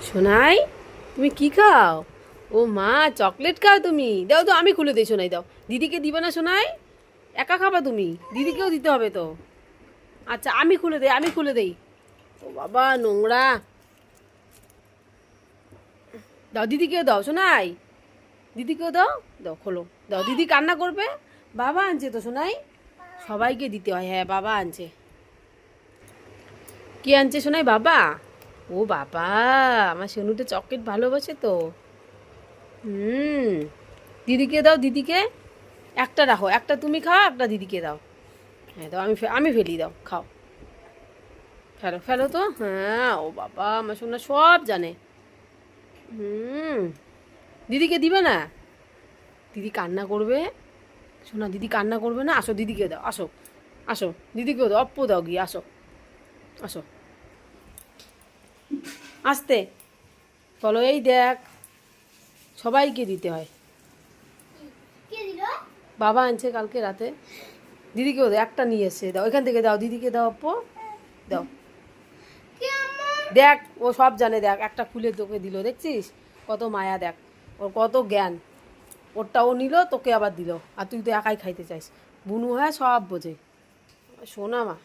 সোনাই, তুমি কি খাও? ও মা, চকলেট খাও তুমি? দাও তো, আমি খুলে দিই। সোনাই দাও, দিদিকে দিবে না সোনাই? একা খাবা তুমি? দিদিকেও দিতে হবে তো। আচ্ছা, আমি খুলে দেই, আমি খুলে দেই। ও বাবা, নোংরা। দাও, দিদিকেও দাও সোনাই, দিদিকেও দাও। দাও, খোলো। দাও, দিদি কান্না করবে। বাবা আনছে তো সোনাই, সবাইকে দিতে হয়। হ্যাঁ, বাবা আনছে। কি আনছে সোনাই? বাবা? ও বাবা, আমার সোনুটা চকলেট ভালোবাসে তো। হুম। দিদিকে দাও, দিদিকে। একটা রাখো, একটা তুমি খাও, একটা দিদিকে দাও। হ্যাঁ দাও, আমি ফেলি। দাও, খাও। ফেলো, ফেলো তো। হ্যাঁ, ও বাবা, আমার সোনা সব জানে। হুম। দিদিকে দিবে না? দিদি কান্না করবে। সোনা, দিদি কান্না করবে না? আসো, দিদিকে দাও, আসো। আসো, দিদিকেও দাও, অপ্পু দাও গিয়ে, আসো। আসো, আসতে বলো। এই দেখ, সবাইকে দিতে হয়। বাবা আনছে কালকে রাতে। দিদিকেও দাও, একটা নিয়ে এসছে। দাও, এখান থেকে দাও, দিদিকে দাও, অপ্পো। দাও। দেখ, ও সব জানে। দেখ, একটা খুলে তোকে দিল, দেখছিস? কত মায়া, দেখ ওর কত জ্ঞান। ওরটা ও নিল, তোকে আবার দিল। আর তুই তো একাই খাইতে চাইস। বুনু হয়, সব বোঝে। শোনা মা।